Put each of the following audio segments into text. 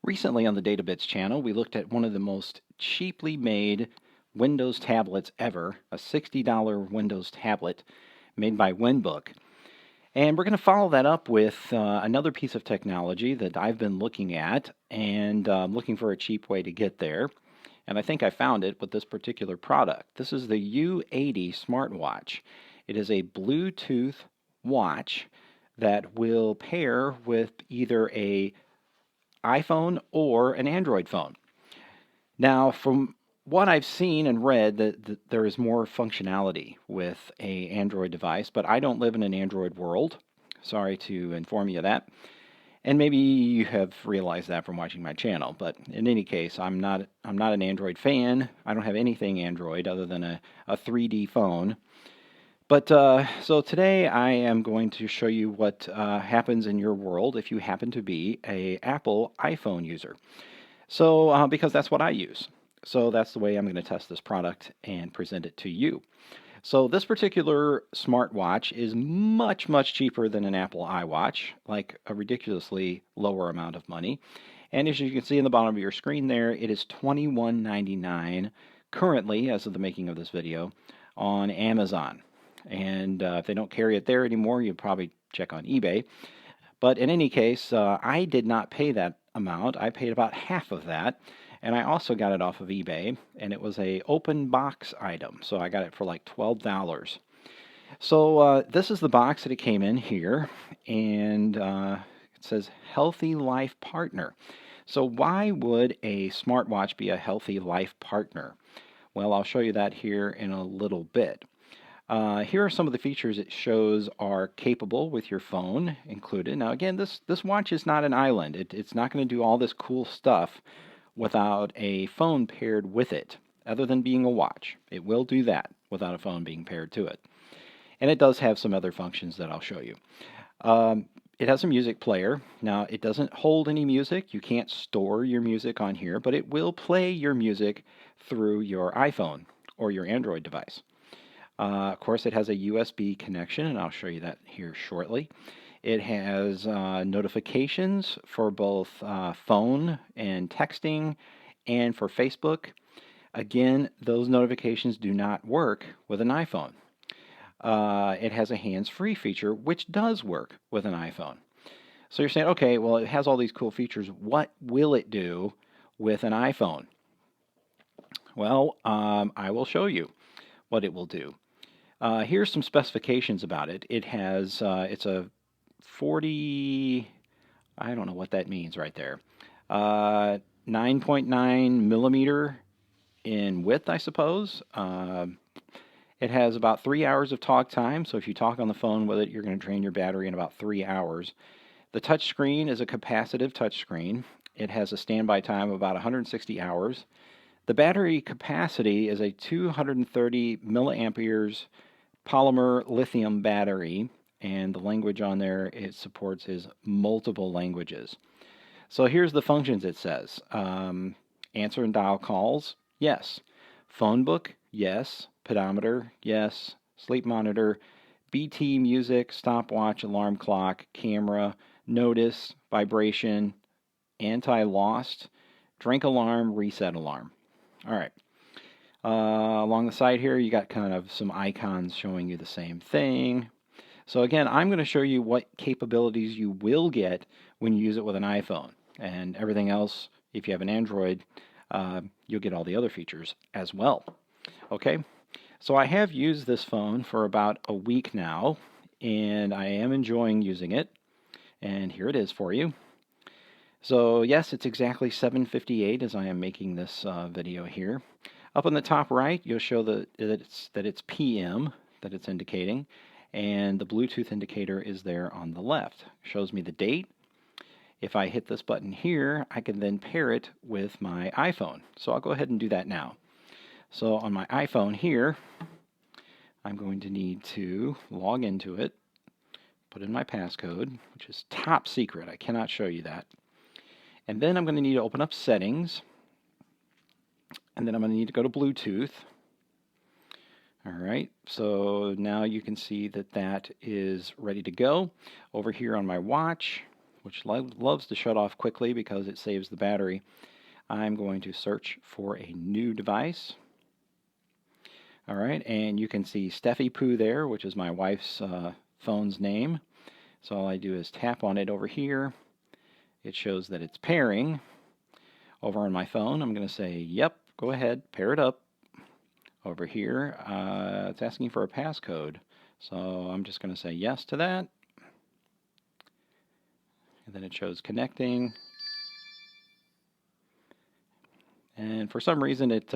Recently on the databits channel, we looked at one of the most cheaply made Windows tablets ever, a $60 Windows tablet made by Winbook. And we're going to follow that up with another piece of technology that I've been looking at and looking for a cheap way to get there. And I think I found it with this particular product. This is the U80 SmartWatch. It is a Bluetooth watch that will pair with either a iPhone or an Android phone. Now, from what I've seen and read, that there is more functionality with an Android device, but I don't live in an Android world. Sorry to inform you of that. And maybe you have realized that from watching my channel, but in any case, I'm not an Android fan. I don't have anything Android other than a 3D phone. But so today I am going to show you what happens in your world if you happen to be an Apple iPhone user. So because that's what I use. So that's the way I'm going to test this product and present it to you. So this particular smartwatch is much, much cheaper than an Apple iWatch, like a ridiculously lower amount of money. And as you can see in the bottom of your screen there, it is $21.99 currently, as of the making of this video, on Amazon. And if they don't carry it there anymore, you'll probably check on eBay. But in any case, I did not pay that amount. I paid about half of that. And I also got it off of eBay, and it was a open box item. So I got it for like $12. So this is the box that it came in here, and it says Healthy Life Partner. So why would a smartwatch be a healthy life partner? Well, I'll show you that here in a little bit. Here are some of the features it shows are capable with your phone included. Now again, this watch is not an island. It's not going to do all this cool stuff without a phone paired with it, other than being a watch. It will do that without a phone being paired to it. And it does have some other functions that I'll show you. It has a music player. Now, it doesn't hold any music. You can't store your music on here, but it will play your music through your iPhone or your Android device. Of course, it has a USB connection, and I'll show you that here shortly. It has notifications for both phone and texting and for Facebook. Again, those notifications do not work with an iPhone. It has a hands-free feature, which does work with an iPhone. So you're saying, okay, well, it has all these cool features. What will it do with an iPhone? Well, I will show you what it will do. Here's some specifications about it. It has, it's a 40, I don't know what that means right there, 9.9 millimeter in width, I suppose. It has about 3 hours of talk time, so if you talk on the phone with it, you're going to drain your battery in about 3 hours. The touch screen is a capacitive touch screen. It has a standby time of about 160 hours. The battery capacity is a 230 milliamperes polymer lithium battery, and the language on there it supports is multiple languages. So here's the functions it says. Answer and dial calls, yes. Phone book, yes. Pedometer, yes. Sleep monitor, BT music, stopwatch, alarm clock, camera, notice, vibration, anti-lost, drink alarm, reset alarm. All right. Along the side here, you got kind of some icons showing you the same thing. So again, I'm going to show you what capabilities you will get when you use it with an iPhone. And everything else, if you have an Android, you'll get all the other features as well. Okay, so I have used this phone for about a week now, and I am enjoying using it. And here it is for you. So yes, it's exactly 7:58 as I am making this video here. Up on the top right, you'll show that it's PM that it's indicating, and the Bluetooth indicator is there on the left. Shows me the date. If I hit this button here, I can then pair it with my iPhone. So I'll go ahead and do that now. So on my iPhone here, I'm going to need to log into it, put in my passcode, which is top secret. I cannot show you that. And then I'm going to need to open up settings. And then I'm going to need to go to Bluetooth. All right, so now you can see that that is ready to go. Over here on my watch, which loves to shut off quickly because it saves the battery, I'm going to search for a new device. All right, and you can see Steffi Poo there, which is my wife's phone's name. So all I do is tap on it over here. It shows that it's pairing. Over on my phone, I'm going to say, yep, go ahead, pair it up. Over here, it's asking for a passcode. So I'm just going to say yes to that. And then it shows connecting. And for some reason, it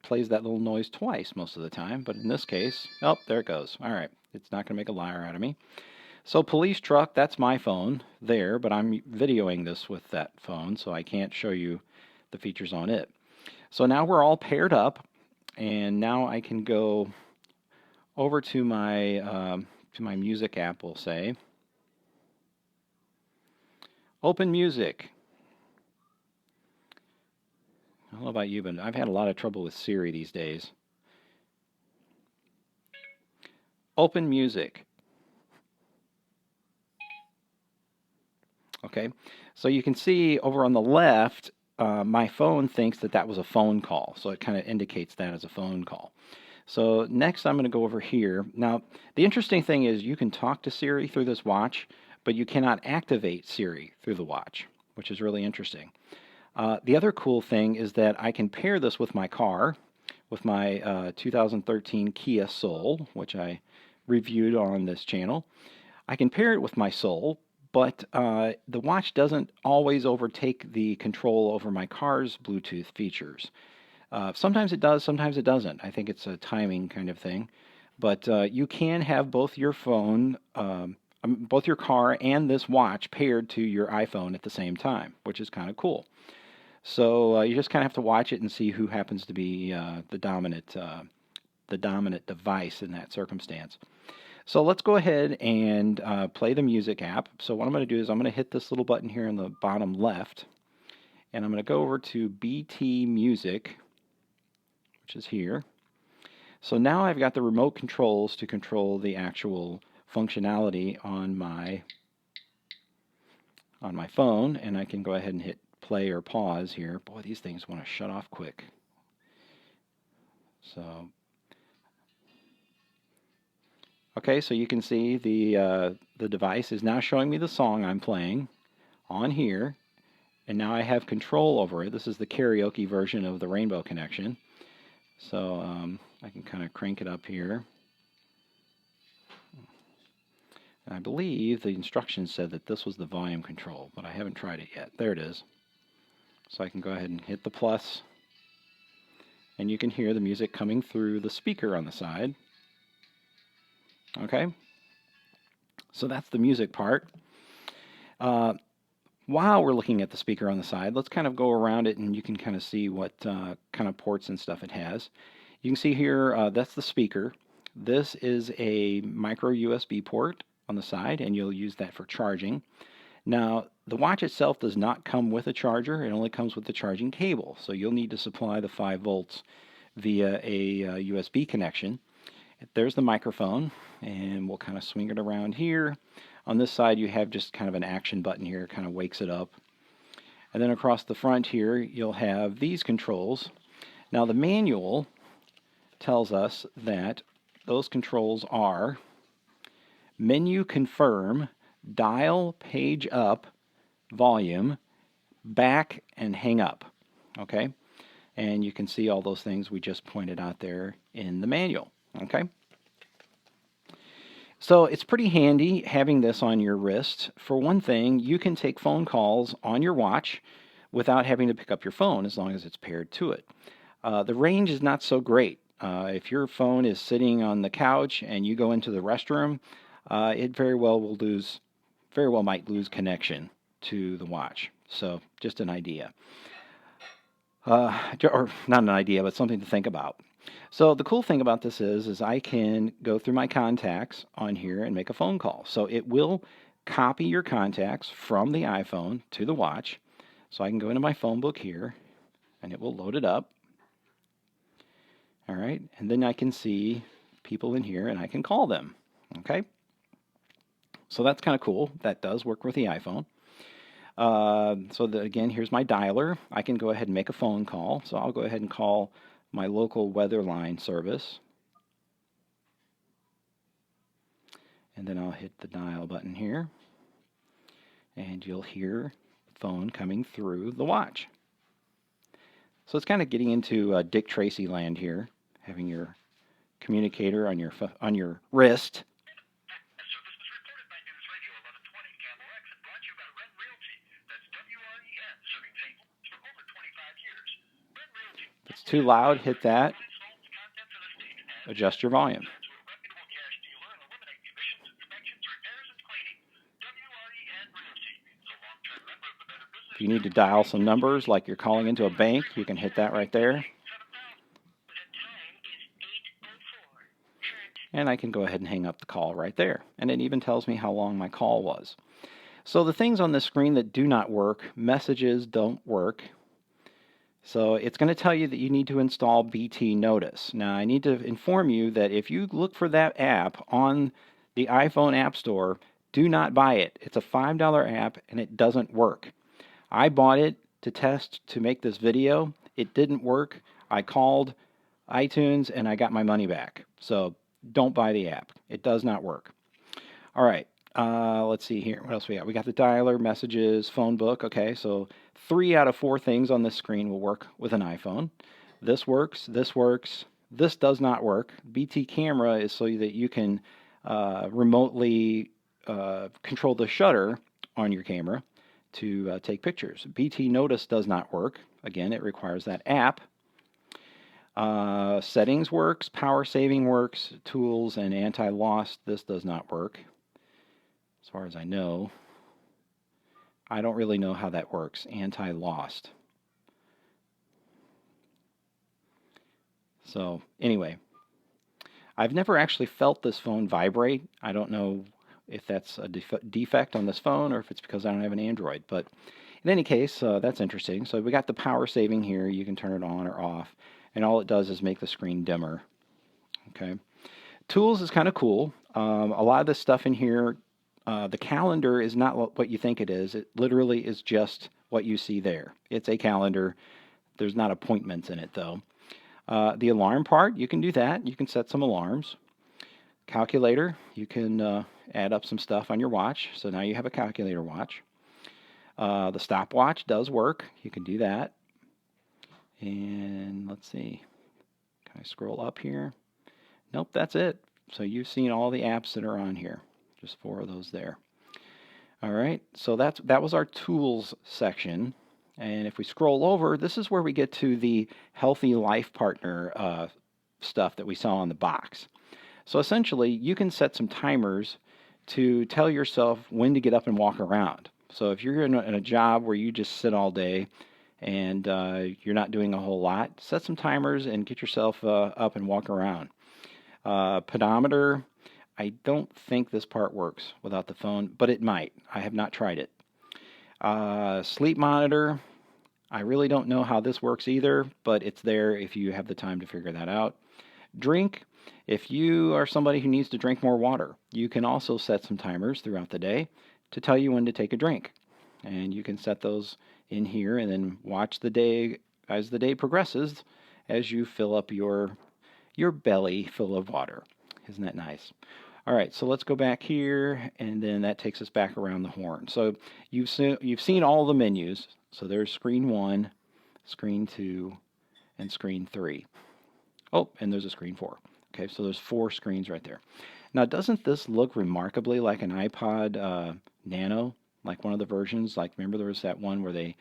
plays that little noise twice most of the time. But in this case, oh, there it goes. All right, it's not going to make a liar out of me. So police truck, that's my phone there, but I'm videoing this with that phone, so I can't show you the features on it. So now we're all paired up, and now I can go over to my music app, we'll say. Open music. I don't know about you, but I've had a lot of trouble with Siri these days. Open music. Okay, so you can see over on the left, my phone thinks that that was a phone call, so it kind of indicates that as a phone call. So next I'm going to go over here. Now, the interesting thing is you can talk to Siri through this watch, but you cannot activate Siri through the watch, which is really interesting. The other cool thing is that I can pair this with my car, with my 2013 Kia Soul, which I reviewed on this channel. I can pair it with my Soul, but the watch doesn't always overtake the control over my car's Bluetooth features. Sometimes it does, sometimes it doesn't. I think it's a timing kind of thing. But you can have both your phone, both your car and this watch paired to your iPhone at the same time, which is kind of cool. So you just kind of have to watch it and see who happens to be the dominant device in that circumstance. So let's go ahead and play the music app. So what I'm going to do is I'm going to hit this little button here in the bottom left, and I'm going to go over to BT Music, which is here. So now I've got the remote controls to control the actual functionality on my phone, and I can go ahead and hit play or pause here. Boy, these things want to shut off quick. So okay, so you can see the device is now showing me the song I'm playing on here, and now I have control over it. This is the karaoke version of the Rainbow Connection. So I can kind of crank it up here. And I believe the instructions said that this was the volume control, but I haven't tried it yet. There it is. So I can go ahead and hit the plus, and you can hear the music coming through the speaker on the side. Okay, so that's the music part. While we're looking at the speaker on the side, let's kind of go around it and you can kind of see what kind of ports and stuff it has. You can see here, that's the speaker. This is a micro USB port on the side, and you'll use that for charging. Now, the watch itself does not come with a charger. It only comes with the charging cable. So you'll need to supply the 5 volts via a USB connection. There's the microphone, and we'll kind of swing it around here. On this side, you have just kind of an action button here, kind of wakes it up. And then across the front here, you'll have these controls. Now, the manual tells us that those controls are menu confirm, dial page up, volume, back, and hang up. Okay? And you can see all those things we just pointed out there in the manual. Okay? So it's pretty handy having this on your wrist. For one thing, you can take phone calls on your watch without having to pick up your phone as long as it's paired to it. The range is not so great. If your phone is sitting on the couch and you go into the restroom, it very well might lose connection to the watch. So just an idea. Or not an idea, but something to think about. So the cool thing about this is I can go through my contacts on here and make a phone call. So it will copy your contacts from the iPhone to the watch. So I can go into my phone book here, and it will load it up. All right, and then I can see people in here, and I can call them. Okay, so that's kind of cool. That does work with the iPhone. Again, here's my dialer. I can go ahead and make a phone call. So I'll go ahead and call my local weather line service. And then I'll hit the dial button here. And you'll hear the phone coming through the watch. So it's kind of getting into Dick Tracy land here, having your communicator on your wrist. If it's too loud, hit that. Adjust your volume. If you need to dial some numbers, like you're calling into a bank, you can hit that right there. And I can go ahead and hang up the call right there. And it even tells me how long my call was. So the things on this screen that do not work, messages don't work. So it's going to tell you that you need to install BT Notice. Now I need to inform you that if you look for that app on the iPhone App Store, do not buy it. It's a $5 app and it doesn't work. I bought it to test to make this video. It didn't work. I called iTunes and I got my money back. So don't buy the app. It does not work. All right. Let's see here. What else we got? We got the dialer, messages, phone book. Okay, so 3 out of 4 things on this screen will work with an iPhone. This works. This works. This does not work. BT camera is so that you can remotely control the shutter on your camera to take pictures. BT Notice does not work. Again, it requires that app. Settings works, power saving works, tools and anti-loss. This does not work. As far as I know. I don't really know how that works. Anti-lost. So anyway, I've never actually felt this phone vibrate. I don't know if that's a defect on this phone or if it's because I don't have an Android. But in any case, that's interesting. So we got the power saving here. You can turn it on or off. And all it does is make the screen dimmer. Okay. Tools is kind of cool. A lot of this stuff in here, the calendar is not what you think it is. It literally is just what you see there. It's a calendar. There's not appointments in it, though. The alarm part, you can do that. You can set some alarms. Calculator, you can add up some stuff on your watch. So now you have a calculator watch. The stopwatch does work. You can do that. And let's see. Can I scroll up here? Nope, that's it. So you've seen all the apps that are on here. Just 4 of those there. All right, so that was our tools section. And if we scroll over, this is where we get to the Healthy Life Partner stuff that we saw on the box. So essentially, you can set some timers to tell yourself when to get up and walk around. So if you're in a job where you just sit all day and you're not doing a whole lot, set some timers and get yourself up and walk around. Pedometer, I don't think this part works without the phone, but it might. I have not tried it. Sleep monitor, I really don't know how this works either, but it's there if you have the time to figure that out. Drink, if you are somebody who needs to drink more water, you can also set some timers throughout the day to tell you when to take a drink. And you can set those in here and then watch the day as the day progresses as you fill up your belly full of water. Isn't that nice? All right, so let's go back here, and then that takes us back around the horn. So you've seen all the menus. So there's screen 1, screen 2, and screen 3. Oh, and there's a screen 4. Okay, so there's 4 screens right there. Now, doesn't this look remarkably like an iPod Nano, like one of the versions? Like, remember there was that one where they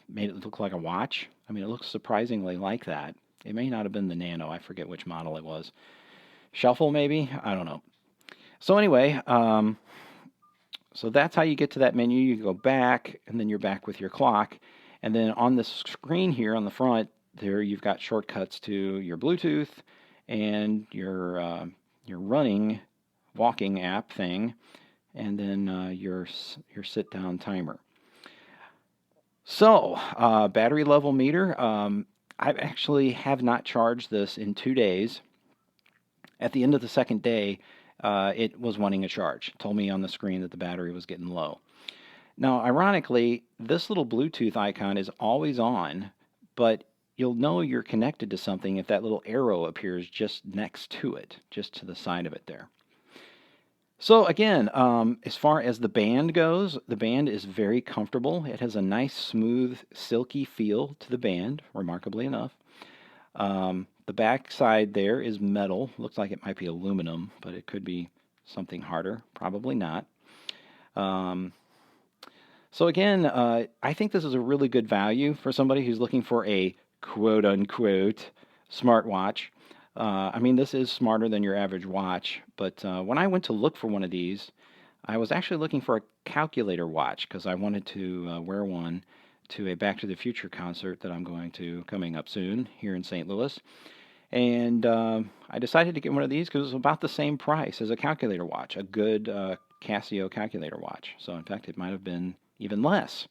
made it look like a watch? I mean, it looks surprisingly like that. It may not have been the Nano. I forget which model it was. Shuffle, maybe? I don't know. So anyway, so that's how you get to that menu. You go back, and then you're back with your clock. And then on the screen here on the front, there you've got shortcuts to your Bluetooth and your running, walking app thing, and then your sit-down timer. So, battery level meter. I actually have not charged this in 2 days. At the end of the second day, it was wanting a charge. It told me on the screen that the battery was getting low. Now, ironically, this little Bluetooth icon is always on, but you'll know you're connected to something if that little arrow appears just next to it, just to the side of it there. So again, as far as the band goes, the band is very comfortable. It has a nice, smooth, silky feel to the band, remarkably enough. The back side there is metal. Looks like it might be aluminum, but it could be something harder. Probably not. So again, I think this is a really good value for somebody who's looking for a quote-unquote smartwatch. I mean, this is smarter than your average watch, but when I went to look for one of these, I was actually looking for a calculator watch because I wanted to wear one to a Back to the Future concert that I'm going to coming up soon here in St. Louis. And I decided to get one of these because it was about the same price as a calculator watch, a good Casio calculator watch. So in fact, it might have been even less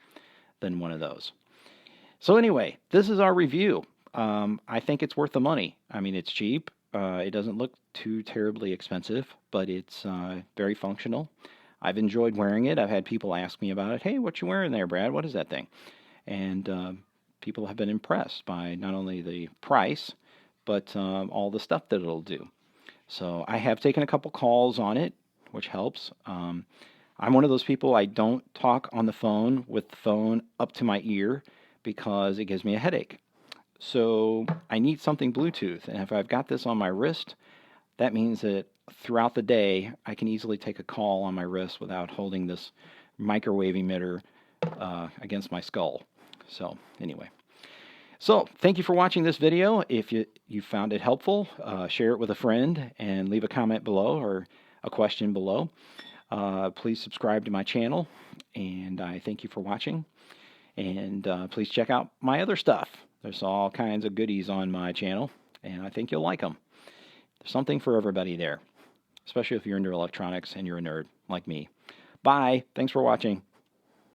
than one of those. So anyway, this is our review. I think it's worth the money. I mean, it's cheap. It doesn't look too terribly expensive, but it's very functional. I've enjoyed wearing it. I've had people ask me about it. Hey, what you wearing there, Brad? What is that thing? And people have been impressed by not only the price, but all the stuff that it'll do. So I have taken a couple calls on it, which helps. I'm one of those people, I don't talk on the phone with the phone up to my ear because it gives me a headache. So I need something Bluetooth, and if I've got this on my wrist, that means that throughout the day I can easily take a call on my wrist without holding this microwave emitter against my skull. So anyway. So thank you for watching this video. If you found it helpful, share it with a friend and leave a comment below or a question below. Please subscribe to my channel, and I thank you for watching. And please check out my other stuff. There's all kinds of goodies on my channel, and I think you'll like them. There's something for everybody there, especially if you're into electronics and you're a nerd like me. Bye. Thanks for watching.